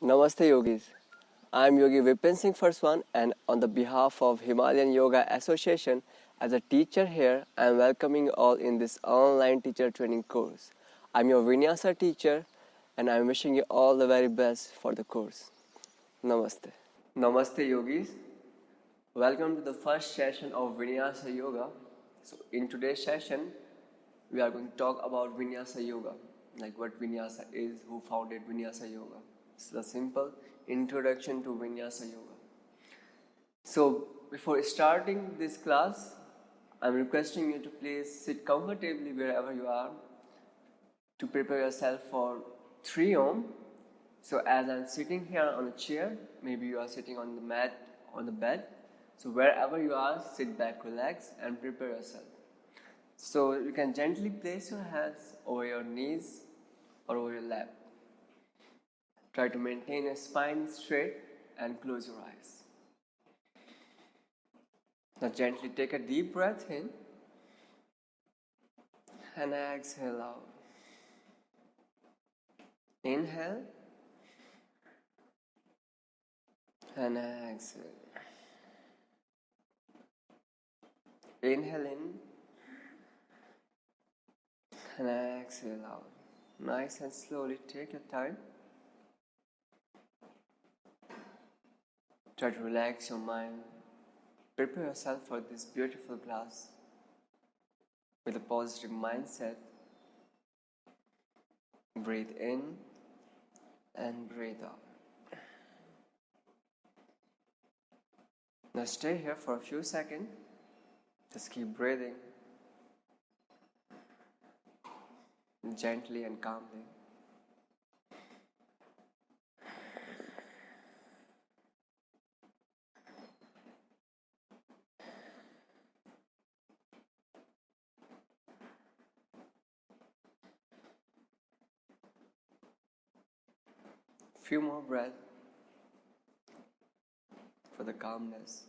Namaste yogis. I am Yogi Vipin Singh Farswan, and on the behalf of Himalayan Yoga Association, as a teacher here, I am welcoming you all in this online teacher training course. I am your Vinyasa teacher and I am wishing you all the very best for the course. Namaste. Namaste yogis. Welcome to the first session of Vinyasa Yoga. So in today's session, we are going to talk about Vinyasa Yoga, like what Vinyasa is, who founded Vinyasa Yoga. It's a simple introduction to Vinyasa Yoga. So before starting this class, I'm requesting you to please sit comfortably wherever you are to prepare yourself for 3 Om. So as I'm sitting here on a chair, maybe you are sitting on the mat, on the bed. So wherever you are, sit back, relax and prepare yourself. So you can gently place your hands over your knees or over your lap. Try to maintain your spine straight and close your eyes. Now gently take a deep breath in and exhale out. Inhale and exhale. Inhale in and exhale out. Nice and slowly take your time. Try to relax your mind. Prepare yourself for this beautiful class with a positive mindset. Breathe in and breathe out. Now stay here for a few seconds. Just keep breathing gently and calmly. Few more breaths for the calmness.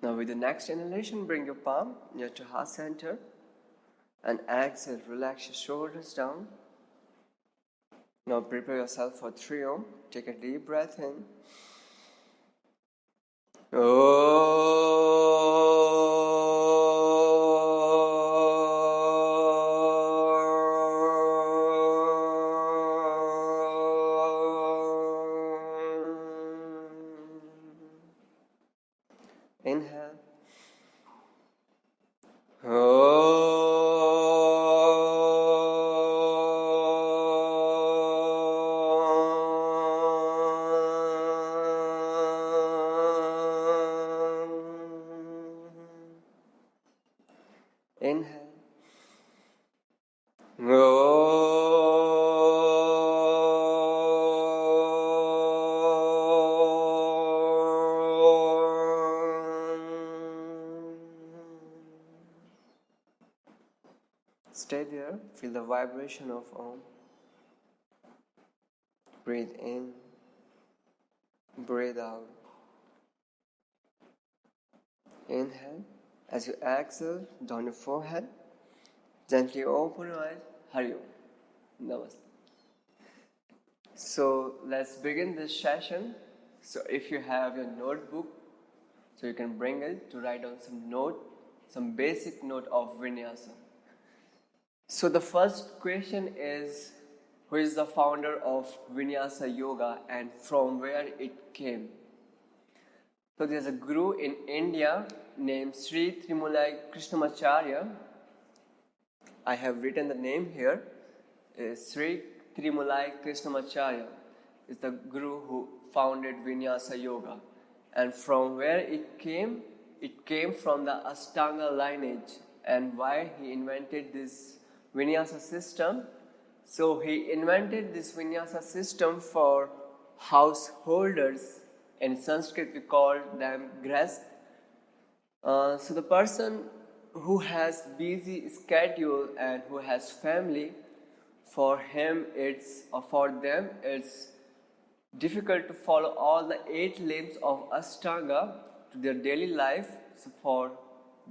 Now with the next inhalation, bring your palm near to heart center and exhale, relax your shoulders down. Now prepare yourself for 3 Om. Take a deep breath in. Inhale. Inhale. Stay there, feel the vibration of Om. Breathe in, breathe out. Inhale. As you exhale, down your forehead, gently open your eyes. Hari Om. Namaste. So let's begin this session. So if you have your notebook, so you can bring it to write down some basic note of Vinyasa. So the first question is, who is the founder of Vinyasa Yoga and from where it came? So there's a guru in India named Sri 𝐘𝐨𝐿. I have written the name here. Sri 𝐘𝐨𝐿 is the guru who founded Vinyasa Yoga. And from where it came from the Ashtanga lineage. And why he invented this Vinyasa system? So he invented this Vinyasa system for householders. In Sanskrit we call them grihast. So the person who has busy schedule and who has family, for them it's difficult to follow all the 8 limbs of Ashtanga to their daily life. So for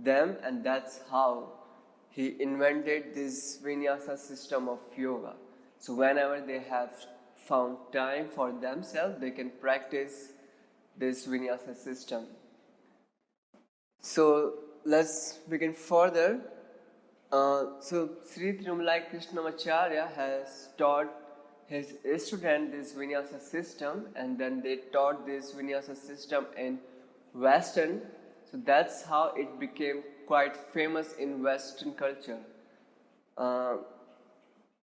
them, and that's how he invented this Vinyasa system of yoga. So whenever they have found time for themselves, they can practice this Vinyasa system. So let's begin further. So Sri Tirumalai Krishnamacharya has taught his student this Vinyasa system, and then they taught this Vinyasa system in Western. So that's how it became quite famous in Western culture.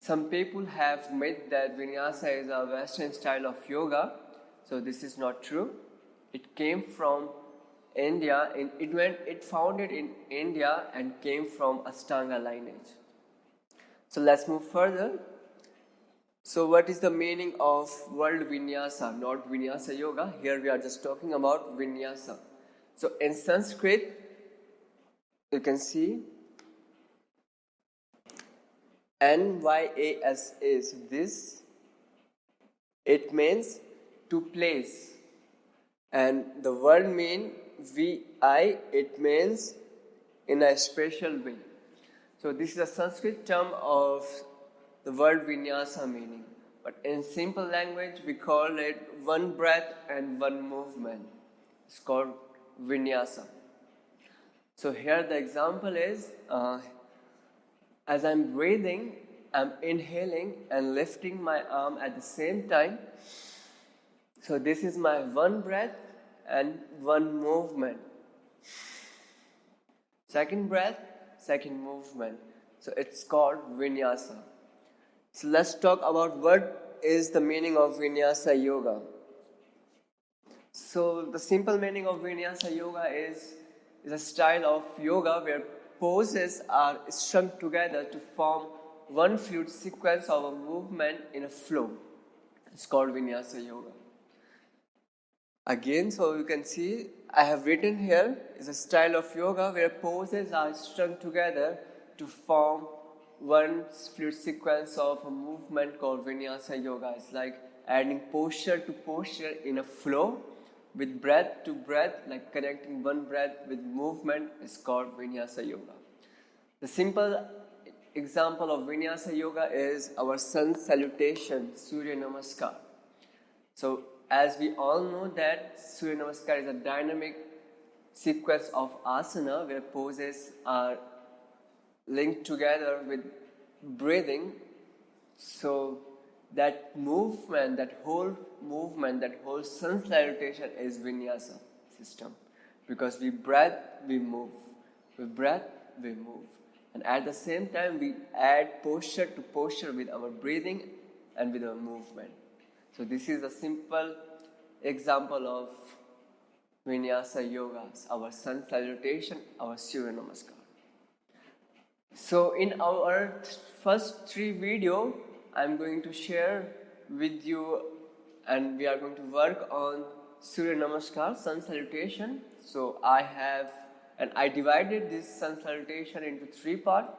Some people have myth that Vinyasa is a Western style of yoga. So this is not true. It came from India. It founded in India and came from Ashtanga lineage. So let's move further. So what is the meaning of word Vinyasa, not Vinyasa yoga? Here we are just talking about Vinyasa. So in Sanskrit, you can see Nyasa is this. It means to place. And the word mean VI, it means in a special way. So this is a Sanskrit term of the word Vinyasa meaning. But in simple language, we call it one breath and one movement. It's called Vinyasa. So here the example is, as I'm breathing, I'm inhaling and lifting my arm at the same time. So this is my one breath and one movement. Second breath, second movement. So it's called Vinyasa. So let's talk about what is the meaning of Vinyasa yoga. So the simple meaning of Vinyasa yoga is a style of yoga where poses are strung together to form one fluid sequence of a movement in a flow. It's called Vinyasa yoga. Again, so you can see, I have written here, is a style of yoga where poses are strung together to form one fluid sequence of a movement called Vinyasa yoga. It's like adding posture to posture in a flow with breath to breath, like connecting one breath with movement is called Vinyasa yoga. The simple example of Vinyasa yoga is our sun salutation, Surya Namaskar. So as we all know that Surya Namaskar is a dynamic sequence of asana where poses are linked together with breathing. So that movement, that whole sun salutation is Vinyasa system. Because we breathe, we move. We breathe, we move. And at the same time, we add posture to posture with our breathing and with our movement. So this is a simple example of Vinyasa yogas, our sun salutation, our Surya Namaskar. So in our first 3 videos, I'm going to share with you, and we are going to work on Surya Namaskar, sun salutation. So I divided this sun salutation into 3 parts: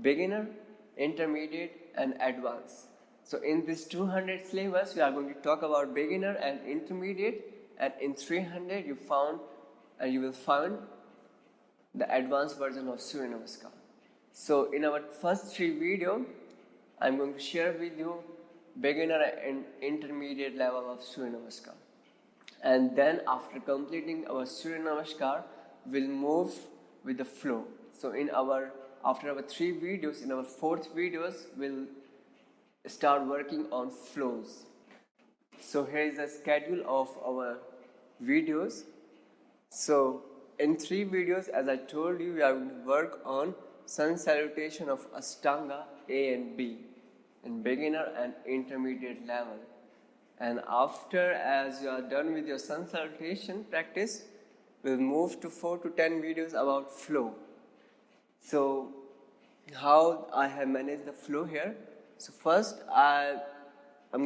beginner, intermediate, and advanced. So in this 200 syllabus, we are going to talk about beginner and intermediate, and in 300 you will find the advanced version of Surya Namaskar. So in our first 3 videos, I'm going to share with you beginner and intermediate level of Surya Namaskar. And then after completing our Surya Namaskar, we'll move with the flow. So after our 3 videos, in our 4th videos, we'll start working on flows. So here is the schedule of our videos. So in 3 videos, as I told you, we are going to work on sun salutation of Ashtanga A and B in beginner and intermediate level. And after, as you are done with your sun salutation practice, we'll move to 4 to 10 videos about flow. So how I have managed the flow here. So first I'm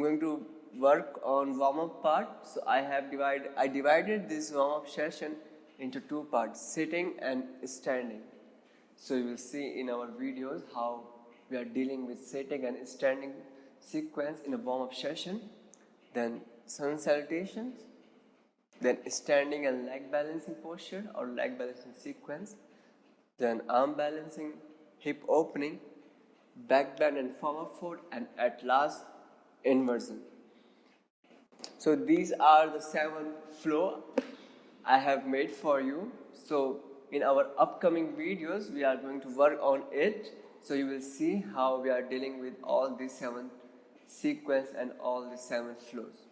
going to work on warm-up part. So I divided this warm-up session into 2 parts, sitting and standing. So you will see in our videos how we are dealing with sitting and standing sequence in a warm-up session. Then sun salutations, then standing and leg balancing posture or leg balancing sequence, then arm balancing, hip opening, back bend and forward fold, and at last inversion. So these are the 7 flow I have made for you. So in our upcoming videos, we are going to work on it. So you will see how we are dealing with all these 7 sequence and all the 7 flows.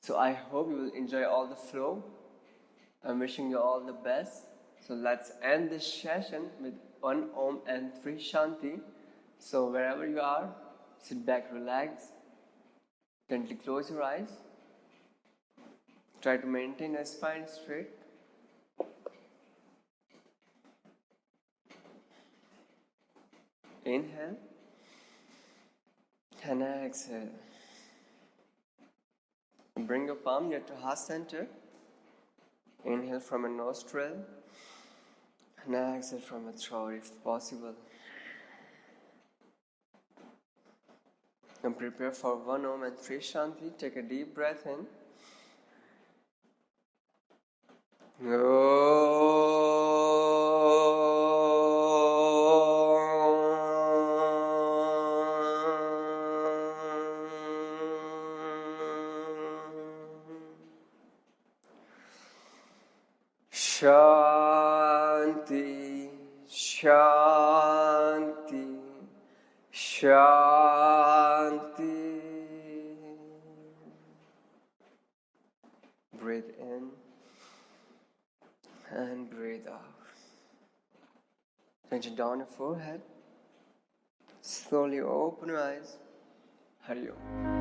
So I hope you will enjoy all the flow. I'm wishing you all the best. So let's end this session with 1 Om and 3 Shanti. So wherever you are, sit back, relax, gently close your eyes. Try to maintain your spine straight. Inhale and exhale. Bring your palm near to heart center. Inhale from a nostril and exhale from a throat if possible. And prepare for 1 Om and 3 Shanti. Take a deep breath in. Shanti, Shanti, Shanti. Breathe in and breathe out. Tension down your forehead. Slowly open your eyes. Hari Om.